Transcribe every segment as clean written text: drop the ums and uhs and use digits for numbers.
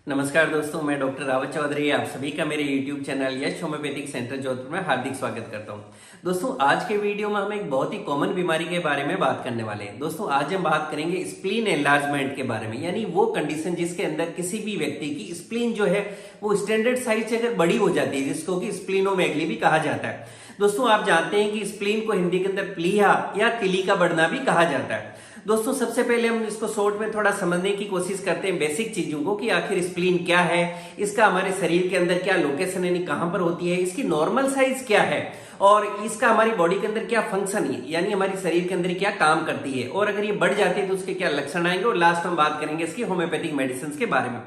नमस्कार दोस्तों, मैं डॉक्टर रावत चौधरी आप सभी का मेरे YouTube चैनल यश होम्योपैथिक सेंटर जोधपुर में हार्दिक स्वागत करता हूं। दोस्तों, आज के वीडियो में हम एक बहुत ही कॉमन बीमारी के बारे में बात करने वाले हैं। दोस्तों, आज हम बात करेंगे स्प्लीन एनलार्जमेंट के बारे में, यानी वो कंडीशन जिसके अंदर किसी भी व्यक्ति की स्प्लीन जो है वो स्टैंडर्ड साइज से अगर बड़ी हो जाती है, जिसको कि स्प्लीनोमेगली भी कहा जाता है। दोस्तों, आप जानते हैं कि स्प्लीन को हिंदी के अंदर प्लीहा या तिली का बढ़ना भी कहा जाता है। दोस्तों, सबसे पहले हम इसको शॉर्ट में थोड़ा समझने की कोशिश करते हैं बेसिक चीजों को कि आखिर स्प्लीन क्या है, इसका हमारे शरीर के अंदर क्या लोकेशन है, कहां पर होती है, इसकी नॉर्मल साइज क्या है और इसका हमारी बॉडी के अंदर क्या फंक्शन है, यानी हमारी शरीर के अंदर क्या काम करती है, और अगर ये बढ़ जाती है तो उसके क्या लक्षण आएंगे, और लास्ट हम बात करेंगे इसकी होम्योपैथिक मेडिसिन के बारे में।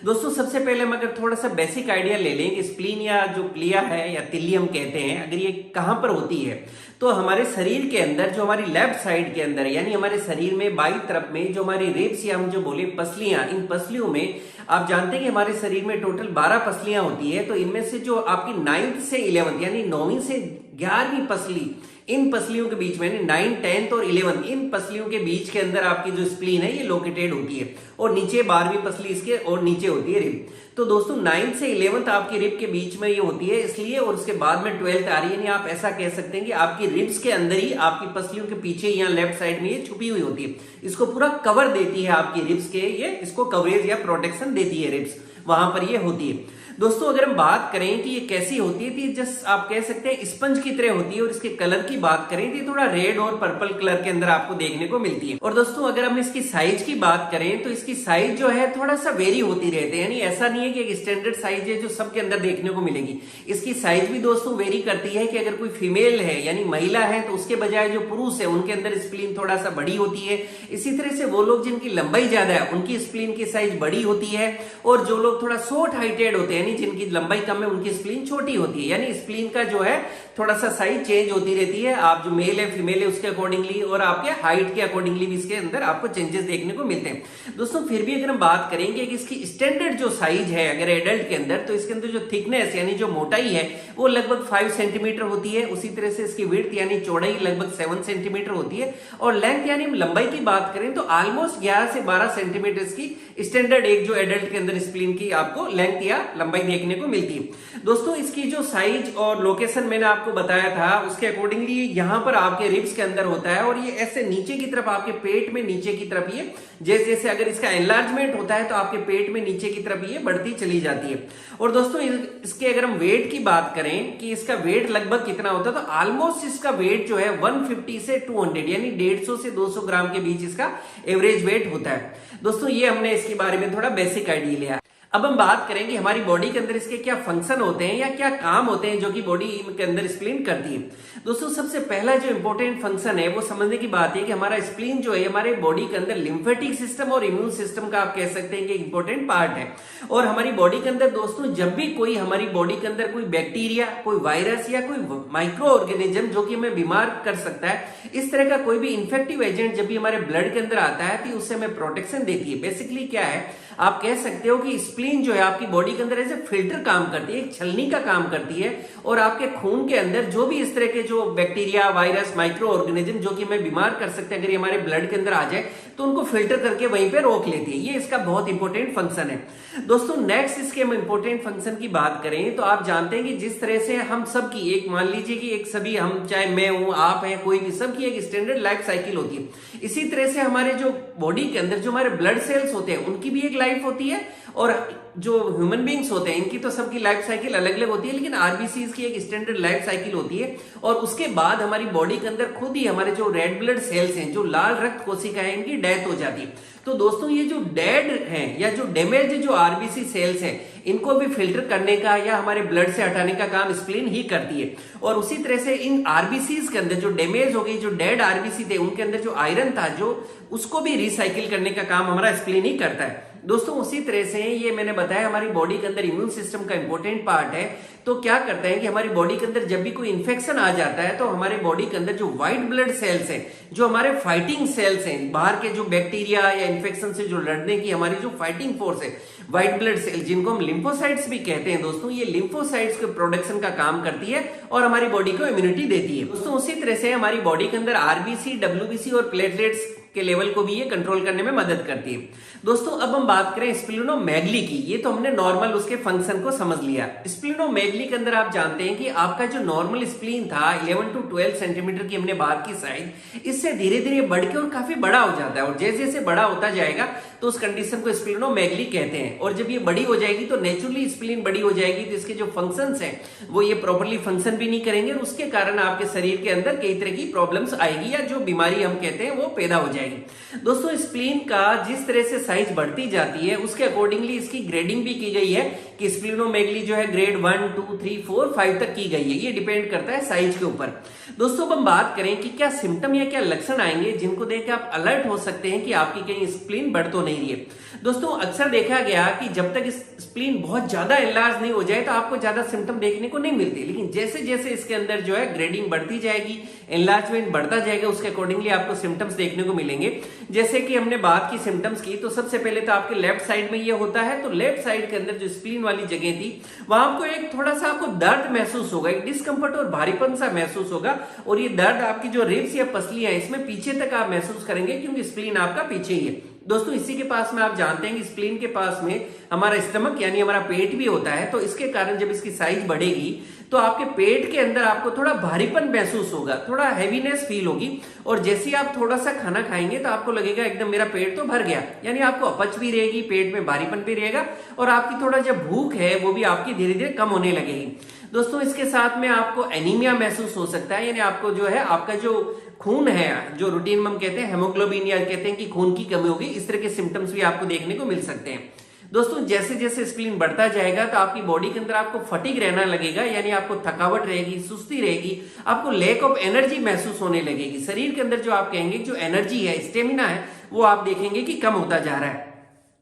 दोस्तों, सबसे पहले हम अगर थोड़ा सा बेसिक आइडिया ले लें कि स्प्लीन या जो प्लिया है या तिल्ली हम कहते हैं, अगर ये कहां पर होती है तो हमारे शरीर के अंदर जो हमारी लेफ्ट साइड के अंदर, यानी हमारे शरीर में बाई तरफ में जो हमारी रिब्स या हम जो बोले पसलियां, इन पसलियों में आप जानते हैं कि हमारे शरीर में टोटल 12 पसलियां होती है। तो इनमें से जो आपकी 9th से 11th यानी 9वीं से 11वीं पसली, इन पसलियों के बीच में 9, 10 और 11 इन पसलियों के बीच के अंदर आपकी जो स्प्लीन है ये लोकेटेड होती है, और नीचे 12वीं पसली इसके और नीचे होती है रिब। तो दोस्तों, 9th से 11th आपकी रिब के बीच में ये होती है, इसलिए, और उसके बाद में 12th आ रही है, यानी आप ऐसा कह सकते हैं कि आपकी रिब्स के अंदर ही आपकी पसलियों के पीछे यहाँ लेफ्ट साइड में ये छुपी हुई होती है। इसको पूरा कवर देती है आपकी रिब्स के, ये इसको कवरेज या प्रोटेक्शन देती है रिब्स, वहां पर ये होती है। दोस्तों, अगर हम बात करें कि ये कैसी होती है, तो ये जस्ट आप कह सकते हैं स्पंज की तरह होती है, और इसके कलर की बात करें तो ये थोड़ा रेड और पर्पल कलर के अंदर आपको देखने को मिलती है। और दोस्तों, अगर हम इसकी साइज की बात करें तो इसकी साइज जो है थोड़ा सा वेरी होती रहती है, यानी ऐसा नहीं है कि एक स्टैंडर्ड साइज है जो सबके अंदर देखने को मिलेगी। इसकी साइज भी दोस्तों वेरी करती है कि अगर कोई फीमेल है यानी महिला है तो उसके बजाय जो पुरुष है उनके अंदर स्प्लीन थोड़ा सा बड़ी होती है। इसी तरह से वो लोग जिनकी लंबाई ज्यादा है उनकी स्प्लीन की साइज बड़ी होती है, और जो लोग थोड़ा शॉर्ट हाइटेड होते हैं यानी जिनकी लंबाई कम है उनकी स्प्लीन छोटी होती है। यानी स्प्लीन का जो है थोड़ा सा साइज चेंज होती रहती है, आप जो मेल है फीमेल है उसके अकॉर्डिंगली, और आपके हाइट के अकॉर्डिंगली भी इसके अंदर आपको चेंजेस देखने को मिलते हैं। दोस्तों, फिर भी अगर हम बात करेंगे कि इसकी स्टैंडर्ड जो साइज है अगर एडल्ट के अंदर, तो इसके अंदर जो थिकनेस यानी जो मोटाई है वो लगभग 5 सेंटीमीटर होती है। उसी तरह से इसकी विड्थ यानी चौड़ाई लगभग 7 सेंटीमीटर होती है, और लेंथ यानी हम लंबाई की बात करें तो ऑलमोस्ट 11 से 12 सेंटीमीटर की स्टैंडर्ड एक जो एडल्ट के अंदर स्प्लीन की आपको लेंथ या लंबाई देखने को मिलती है। दोस्तों, इसकी जो साइज और लोकेशन मैंने आपको बताया था उसके अकॉर्डिंगली यहां पर आपके रिब्स के अंदर होता है, और ये ऐसे नीचे की तरफ आपके पेट में नीचे की तरफ ये जैसे जैसे अगर इसका एनलार्जमेंट होता है तो आपके पेट में नीचे की तरफ ये बढ़ती चली जाती है। और दोस्तों, इसके अगर हम वेट की बात करें कि इसका वेट लगभग कितना होता है, तो ऑलमोस्ट इसका वेट जो है 150 से 200 यानी 150 से 200 ग्राम के बीच इसका एवरेज वेट होता है। दोस्तों, ये हमने इसके बारे में थोड़ा बेसिक आइडिया लिया। अब हम बात करेंगे हमारी बॉडी के अंदर इसके क्या फंक्शन होते हैं या क्या काम होते हैं जो कि बॉडी के अंदर स्प्लीन करती है। दोस्तों, सबसे पहला जो इंपॉर्टेंट फंक्शन है वो समझने की बात है कि हमारा स्प्लीन जो है हमारे बॉडी के अंदर लिम्फेटिक सिस्टम और इम्यून सिस्टम का आप कह सकते हैं कि इंपॉर्टेंट पार्ट है। और हमारी बॉडी के अंदर दोस्तों जब भी कोई हमारी बॉडी के अंदर कोई बैक्टीरिया, कोई वायरस या कोई माइक्रो ऑर्गेनिज्म जो कि हमें बीमार कर सकता है, इस तरह का कोई भी इन्फेक्टिव एजेंट जब भी हमारे ब्लड के अंदर आता है तो उससे हमें प्रोटेक्शन देती है। बेसिकली क्या है, आप कह सकते हो कि स्प्लीन जो है आपकी बॉडी के अंदर ऐसे फिल्टर काम करती है, एक छलनी का काम करती है, और आपके खून के अंदर जो भी इस तरह के जो बैक्टीरिया, वायरस, माइक्रो ऑर्गेनिज्म जो कि हमें बीमार कर सकते हैं, अगर ये हमारे ब्लड के अंदर आ जाए तो उनको फिल्टर करके वहीं पे रोक लेती है। ये इसका बहुत इंपॉर्टेंट फंक्शन है। दोस्तों, नेक्स्ट इसके हम इंपॉर्टेंट फंक्शन की बात करें तो आप जानते हैं कि जिस तरह से हम सबकी एक, मान लीजिए कि एक सभी हम, चाहे मैं हूं, आप हैं, कोई भी, सबकी एक स्टैंडर्ड लाइफ साइकिल होती है। इसी तरह से हमारे जो बॉडी के अंदर जो हमारे ब्लड सेल्स होते हैं उनकी भी एक लाइफ होती है, और जो ह्यूमन बींग्स होते हैं इनकी तो सबकी लाइफ साइकिल अलग अलग होती है, लेकिन आरबीसीज की एक स्टैंडर्ड लाइफ साइकिल होती है। और उसके बाद हमारी बॉडी के अंदर खुद ही हमारे जो रेड ब्लड सेल्स हैं, जो लाल रक्त कोशिका है, इनकी डेथ हो जाती है। तो दोस्तों, ये जो डेड हैं या जो डैमेज जो आरबीसी सेल्स हैं, इनको भी फिल्टर करने का या हमारे ब्लड से हटाने का काम स्प्लीन ही करती है। और उसी तरह से इन आरबीसीज के अंदर जो डैमेज हो गई, जो डेड आरबीसी थे, उनके अंदर जो आयरन था जो उसको भी रिसाइकिल करने का काम हमारा स्प्लीन ही करता है। दोस्तों, उसी तरह से ये मैंने बताया हमारी बॉडी के अंदर इम्यून सिस्टम का इंपॉर्टेंट पार्ट है। तो क्या करता है कि हमारी बॉडी के अंदर जब भी कोई इन्फेक्शन आ जाता है तो हमारे बॉडी के अंदर जो व्हाइट ब्लड सेल्स हैं, जो हमारे फाइटिंग सेल्स हैं, बाहर के जो बैक्टीरिया या इन्फेक्शन से जो लड़ने की हमारी जो फाइटिंग फोर्स है, व्हाइट ब्लड सेल जिनको हम लिम्फोसाइट्स भी कहते हैं दोस्तों, ये लिम्फोसाइट्स के प्रोडक्शन का काम करती है और हमारी बॉडी को इम्यूनिटी देती है। दोस्तों, उसी तरह से हमारी बॉडी के अंदर आरबीसी, डब्ल्यूबीसी और प्लेटलेट्स के लेवल को भी ये कंट्रोल करने में मदद करती है। दोस्तों अब हम बात करें स्प्लीनोमेगली की। ये तो हमने नॉर्मल उसके फंक्शन को समझ लिया। स्प्लीनोमेगली के अंदर आप जानते हैं कि आपका जो नॉर्मल स्प्लीन था 11 to 12 सेंटीमीटर की हमने बात की साइज, इससे धीरे धीरे बढ़ के और काफी बड़ा हो जाता है, और जैसे जैसे बड़ा होता जाएगा तो उस कंडीशन को स्प्लीनोमेगली कहते हैं। और जब ये बड़ी हो जाएगी तो नेचुरली स्प्लीन बड़ी हो जाएगी, तो इसके जो फंक्शंस हैं वो ये प्रॉपर्ली फंक्शन भी नहीं करेंगे, और उसके कारण आपके शरीर के अंदर कई तरह की प्रॉब्लम्स आएगी, या जो बीमारी हम कहते हैं वो पैदा हो जाएगी। दोस्तों स्प्लीन का जिस तरह से साइज बढ़ती जाती है उसके अकॉर्डिंगली इसकी ग्रेडिंग भी की गई है कि स्प्लीनोमेगली जो है ग्रेड 1, 2, 3, 4, 5 तक की गई है। ये डिपेंड करता है साइज के ऊपर। दोस्तों अब हम बात करें कि क्या सिम्टम या क्या लक्षण आएंगे जिनको देख के आप अलर्ट हो सकते हैं कि आपकी कहीं स्प्लीन बढ़ तो नहीं रही है। दोस्तों अक्सर देखा गया कि जब तक स्प्लीन बहुत ज्यादा एनलार्ज नहीं हो जाए तो आपको ज्यादा सिम्टम देखने को नहीं मिलते, लेकिन जैसे जैसे इसके अंदर जो है ग्रेडिंग बढ़ती जाएगी, एनलार्जमेंट बढ़ता जाएगा, उसके अकॉर्डिंगली आपको सिम्टम्स देखने को मिलेंगे। जैसे कि हमने बात की सिम्टम्स की, तो सबसे पहले तो आपके लेफ्ट साइड में ये होता है, तो लेफ्ट साइड के अंदर जो स्प्लीन वाली जगह थी वहां आपको एक थोड़ा सा आपको दर्द महसूस होगा, एक डिस्कंफर्ट और भारीपन सा महसूस होगा, और ये दर्द आपकी जो रिब्स या पसलियां है इसमें पीछे तक आप महसूस करेंगे, क्योंकि स्प्लीन आपका पीछे ही है। दोस्तों इसी के पास में आप जानते हैं कि स्प्लीन के पास में हमारा स्टमक यानी हमारा पेट भी होता है, तो इसके कारण जब इसकी साइज बढ़ेगी तो आपके पेट के अंदर आपको थोड़ा भारीपन महसूस होगा, थोड़ा हैवीनेस फील होगी, और जैसे ही आप थोड़ा सा खाना खाएंगे तो आपको लगेगा एकदम मेरा पेट तो भर गया, यानी आपको अपच भी रहेगी, पेट में भारीपन भी रहेगा, और आपकी थोड़ा जो भूख है वो भी आपकी धीरे धीरे कम होने लगेगी। दोस्तों इसके साथ में आपको एनीमिया महसूस हो सकता है, यानी आपको जो है आपका जो खून है, जो रूटीन में हम कहते हैं हेमोग्लोबिन, या कहते हैं कि खून की कमी होगी, इस तरह के सिम्टम्स भी आपको देखने को मिल सकते हैं। दोस्तों जैसे जैसे स्प्लीन बढ़ता जाएगा तो आपकी बॉडी के अंदर आपको फटीग रहना लगेगा, यानी आपको थकावट रहेगी, सुस्ती रहेगी, आपको लैक ऑफ एनर्जी महसूस होने लगेगी। शरीर के अंदर जो आप कहेंगे जो एनर्जी है, स्टेमिना है, वो आप देखेंगे कि कम होता जा रहा है।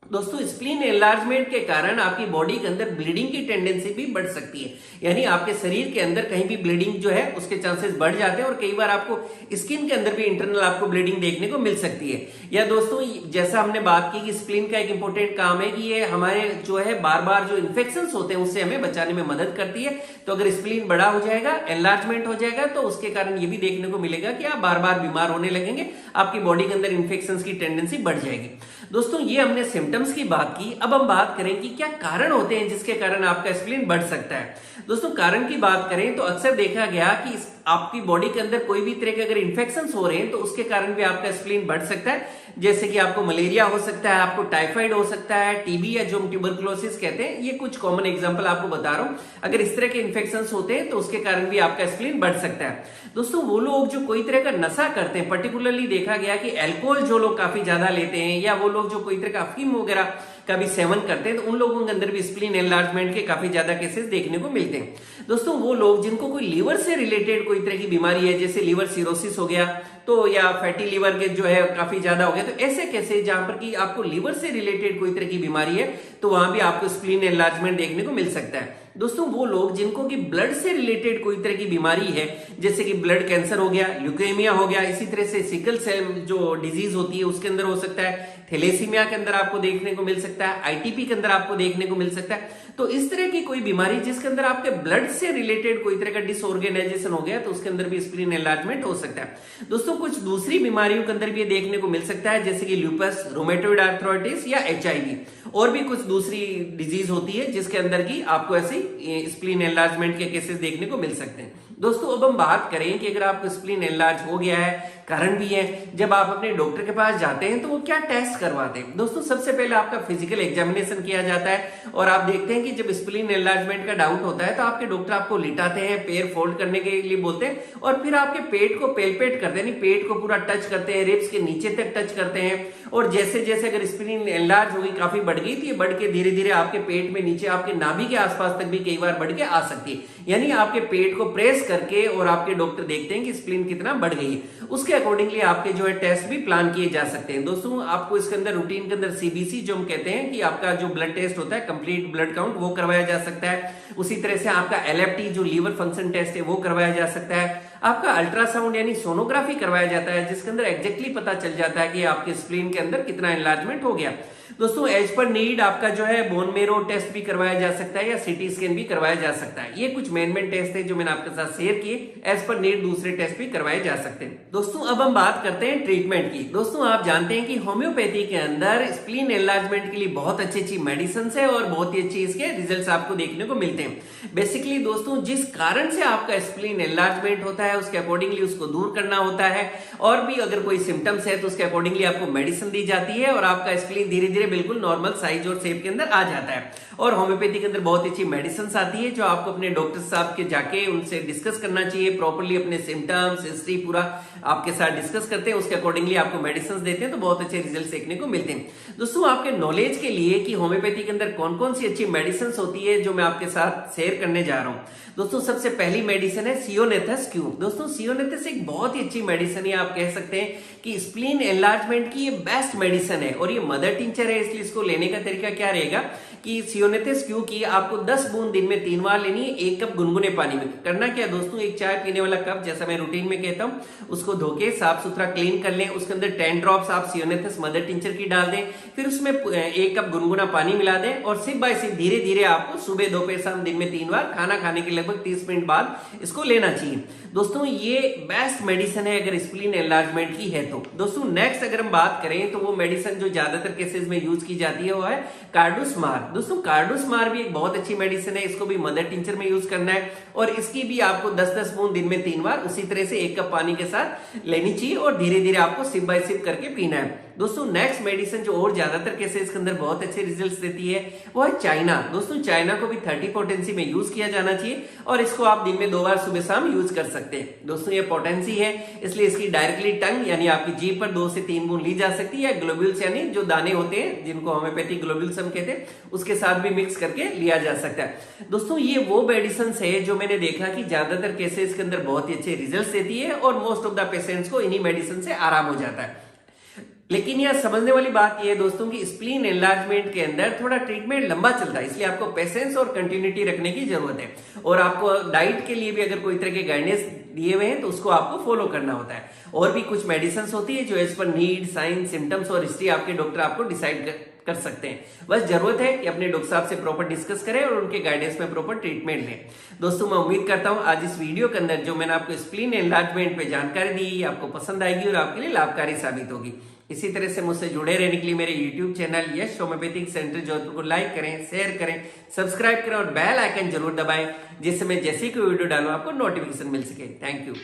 दोस्तों स्प्लीन एनलार्जमेंट के कारण आपकी बॉडी के अंदर ब्लीडिंग की टेंडेंसी भी बढ़ सकती है, यानी आपके शरीर के अंदर कहीं भी ब्लीडिंग जो है उसके चांसेस बढ़ जाते हैं, और कई बार आपको स्किन के अंदर भी इंटरनल आपको ब्लीडिंग देखने को मिल सकती है। या दोस्तों जैसा हमने बात की कि स्प्लीन का एक इंपॉर्टेंट काम है कि ये हमारे जो है बार बार जो इन्फेक्शन होते हैं उससे हमें बचाने में मदद करती है। तो अगर स्प्लीन बड़ा हो जाएगा, एनलार्जमेंट हो जाएगा, तो उसके कारण ये भी देखने को मिलेगा कि आप बार बार बीमार होने लगेंगे, आपकी बॉडी के अंदर इन्फेक्शन की टेंडेंसी बढ़ जाएगी। दोस्तों ये हमने सिम्टम्स की बात की। अब हम बात करें कि क्या कारण होते हैं जिसके कारण आपका स्प्लीन बढ़ सकता है। दोस्तों कारण की बात करें तो अक्सर देखा गया कि आपकी बॉडी के अंदर कोई भी तरह के अगर इन्फेक्शंस हो रहे हैं तो उसके कारण भी आपका स्प्लीन बढ़ सकता है। जैसे कि आपको मलेरिया हो सकता है, आपको टाइफाइड हो सकता है, टीबी या जो हम ट्यूबरकुलोसिस कहते हैं, ये कुछ कॉमन एग्जांपल आपको बता रहा हूं। अगर इस तरह के इन्फेक्शंस होते हैं तो उसके कारण भी आपका स्प्लीन बढ़ सकता है। दोस्तों वो लोग जो कोई तरह का नशा करते हैं, पर्टिकुलरली देखा गया कि अल्कोहल जो लोग काफी ज्यादा लेते हैं, या वो लोग जो कोई तरह का अफीम वगैरह का भी सेवन करते हैं, तो उन लोगों के अंदर भी स्प्लीन एनलार्जमेंट के काफी ज्यादा केसेस देखने को मिलते हैं। दोस्तों वो लोग जिनको कोई लीवर से रिलेटेड कोई तरह की बीमारी है, जैसे लीवर सिरोसिस हो गया, तो या फैटी लीवर के जो है काफी ज्यादा हो गया, तो ऐसे केसेस जहां पर कि आपको लीवर से रिलेटेड कोई तरह की बीमारी है तो वहां भी आपको स्प्लीन एनलार्जमेंट देखने को मिल सकता है। दोस्तों वो लोग जिनको कि ब्लड से रिलेटेड कोई तरह की बीमारी है, जैसे कि ब्लड कैंसर हो गया, ल्यूकेमिया हो गया, इसी तरह से सिकल सेल जो डिजीज होती है उसके अंदर हो सकता है, थैलेसीमिया के अंदर आपको देखने को मिल सकता है, आईटीपी के अंदर आपको देखने को मिल सकता है। तो इस तरह की कोई बीमारी जिसके अंदर आपके ब्लड से रिलेटेड कोई तरह का डिसऑर्गेनाइजेशन हो गया, तो उसके अंदर भी स्प्लीन एनलार्जमेंट हो सकता है। दोस्तों कुछ दूसरी बीमारियों के अंदर भी ये देखने को मिल सकता है, जैसे कि ल्यूपस, रोमेटोइड आर्थराइटिस या एचआईवी, और भी कुछ दूसरी डिजीज होती है जिसके अंदर की आपको ऐसी स्प्लीन एनलार्जमेंट के केसेस देखने को मिल सकते हैं। दोस्तों अब हम बात करें कि अगर आपको स्प्लीन एनलार्ज हो गया है, कारण भी है, जब आप अपने डॉक्टर के पास जाते हैं तो वो क्या टेस्ट करवाते हैं। दोस्तों सबसे पहले आपका फिजिकल एग्जामिनेशन किया जाता है, और आप देखते हैं कि जब स्प्लीन एनलार्जमेंट का डाउट होता है तो आपके डॉक्टर आपको लिटाते हैं, पैर फोल्ड करने के लिए बोलते हैं, और फिर आपके पेट को पेलपेट करते हैं, पेट को पूरा टच करते हैं, रिब्स के नीचे तक टच करते हैं, और जैसे जैसे अगर स्प्लीन एनलार्ज होगी, काफी बढ़ गई, तो ये बढ़ के धीरे धीरे आपके पेट में नीचे आपके नाभि के आसपास तक भी कई बार बढ़ के आ सकती है। यानी आपके पेट को प्रेस करके और आपके डॉक्टर देखते हैं कि स्प्लीन कितना बढ़ गई है, उसके अकॉर्डिंगली आपके जो है टेस्ट भी प्लान किए जा सकते हैं। दोस्तों आपको इसके अंदर रूटीन के अंदर सीबीसी जो हम कहते हैं कि आपका जो ब्लड टेस्ट होता है, कंप्लीट ब्लड काउंट, वो करवाया जा सकता है। उसी तरह से आपका एलएफटी जो लीवर फंक्शन टेस्ट है वो करवाया जा सकता है। आपका अल्ट्रासाउंड यानी सोनोग्राफी करवाया जाता है, जिसके अंदर एग्जैक्टली पता चल जाता है कि आपके स्प्लीन के अंदर कितना एनलार्जमेंट हो गया। दोस्तों एज पर नीड आपका जो है बोन मेरो टेस्ट भी करवाया जा सकता है या सीटी स्कैन भी करवाया जा सकता है। ये कुछ मेन टेस्ट है जो मैंने आपके साथ शेयर किए। एज पर नीड दूसरे टेस्ट भी करवाए जा सकते हैं। दोस्तों अब हम बात करते हैं ट्रीटमेंट की। दोस्तों आप जानते हैं कि होम्योपैथी के अंदर स्प्लीन एनलार्जमेंट के लिए बहुत अच्छी मेडिसिन है और बहुत ही अच्छे इसके रिजल्ट आपको देखने को मिलते हैं। बेसिकली दोस्तों जिस कारण से आपका स्प्लीन एनलार्जमेंट होता है उसके अकॉर्डिंगली उसको दूर करना होता है, और भी अगर कोई सिम्टम्स है तो उसके अकॉर्डिंगली आपको मेडिसिन दी जाती है और आपका स्प्लीन धीरे धीरे बिल्कुल नॉर्मल साइज और शेप के अंदर आ जाता है। और होम्योपैथी के अंदर बहुत अच्छी मेडिसिन आती है जो आपको अपने डॉक्टर साहब के जाके उनसे डिस्कस करना चाहिए प्रॉपर्ली, अपने सिम्टम्स हिस्ट्री पूरा आपके साथ डिस्कस करते हैं, उसके अकॉर्डिंगली आपको मेडिसिन देते हैं तो बहुत अच्छे रिजल्ट देखने को मिलते हैं। दोस्तों आपके नॉलेज के लिए कि होम्योपैथी के अंदर कौन कौन सी अच्छी मेडिसिन होती है जो मैं आपके साथ शेयर करने जा रहा हूं। दोस्तों सबसे पहली मेडिसिन है सियोनेथस क्यू। दोस्तों सियोनेथस एक बहुत ही अच्छी मेडिसिन है, आप कह सकते हैं कि स्प्लीन एनलार्जमेंट की ये बेस्ट मेडिसिन है और ये मदर टिंचर है, इसलिए इसको लेने का तरीका क्या रहेगा कि सियोनेथस क्यू की आपको 10 बूंद दिन में 3 बार लेनी है 1 कप गुनगुने पानी में। करना क्या दोस्तों, एक चाय पीने वाला कप जैसा मैं रूटीन में कहता हूं उसको धोके साफ सुथरा क्लीन कर लें, उसके अंदर 10 ड्रॉप्स आप सियोनेथस मदर टिंचर की डाल दें, फिर उसमें 1 कप गुनगुना पानी मिला दें और सिप बाय सिप धीरे धीरे आपको सुबह दोपहर शाम दिन में 3 बार खाना खाने के लगभग 30 मिनट बाद इसको लेना चाहिए। दोस्तों ये बेस्ट मेडिसिन है अगर स्प्लीन एनलार्जमेंट की है तो। दोस्तों नेक्स्ट अगर हम बात करें तो वो मेडिसिन जो ज्यादातर केसेस में यूज की जाती है वो है कार्डोस्मार। दोस्तों कार्डोस्मार भी एक बहुत अच्छी मेडिसिन है, इसको भी मदर टिंचर में यूज करना है और इसकी भी आपको 10-10 बूंद दिन में 3 बार उसी तरह से 1 कप पानी के साथ लेनी चाहिए और धीरे धीरे आपको सिप बाय सिप करके पीना है। दोस्तों नेक्स्ट मेडिसिन जो और ज्यादातर केसेस के अंदर बहुत अच्छे रिजल्ट्स देती है वो है चाइना। दोस्तों चाइना को भी 30 पोटेंसी में यूज किया जाना चाहिए और इसको आप दिन में 2 बार सुबह शाम यूज कर सकते हैं। दोस्तों ये पोटेंसी है इसलिए इसकी डायरेक्टली टंग यानी आपकी जीभ पर 2 से 3 बूंद ली जा सकती है, ग्लोब्यूल्स यानी जो दाने होते हैं जिनको होम्योपैथिक ग्लोब्यूल्स हम कहते हैं उसके साथ भी मिक्स करके लिया जा सकता है। दोस्तों ये वो मेडिसिन है जो मैंने देखा कि ज्यादातर केसेस के अंदर बहुत ही अच्छे रिजल्ट देती है और मोस्ट ऑफ द पेशेंट्स को इन्हीं मेडिसिन से आराम हो जाता है। लेकिन यह समझने वाली बात यह है दोस्तों कि स्प्लीन एनलार्जमेंट के अंदर थोड़ा ट्रीटमेंट लंबा चलता है, इसलिए आपको पेशेंस और कंटिन्यूटी रखने की जरूरत है और आपको डाइट के लिए भी अगर कोई तरह के गाइडेंस दिए हुए हैं तो उसको आपको फॉलो करना होता है। और भी कुछ मेडिसिन होती है जो एज पर नीड साइन सिम्टम्स और हिस्ट्री आपके डॉक्टर आपको डिसाइड कर सकते हैं। बस जरूरत है कि अपने डॉक्टर साहब से प्रॉपर डिस्कस करें और उनके गाइडेंस में प्रॉपर ट्रीटमेंट लें। दोस्तों मैं उम्मीद करता हूं आज इस वीडियो के अंदर जो मैंने आपको स्प्लीन एनलार्जमेंट पे जानकारी दी आपको पसंद आएगी और आपके लिए लाभकारी साबित होगी। इसी तरह से मुझसे जुड़े रहने के लिए मेरे YouTube चैनल यश होम्योपैथिक सेंटर जोधपुर को लाइक करें, शेयर करें, सब्सक्राइब करें और बेल आइकन जरूर दबाएं जिससे मैं जैसे कोई वीडियो डालूं आपको नोटिफिकेशन मिल सके। Thank you.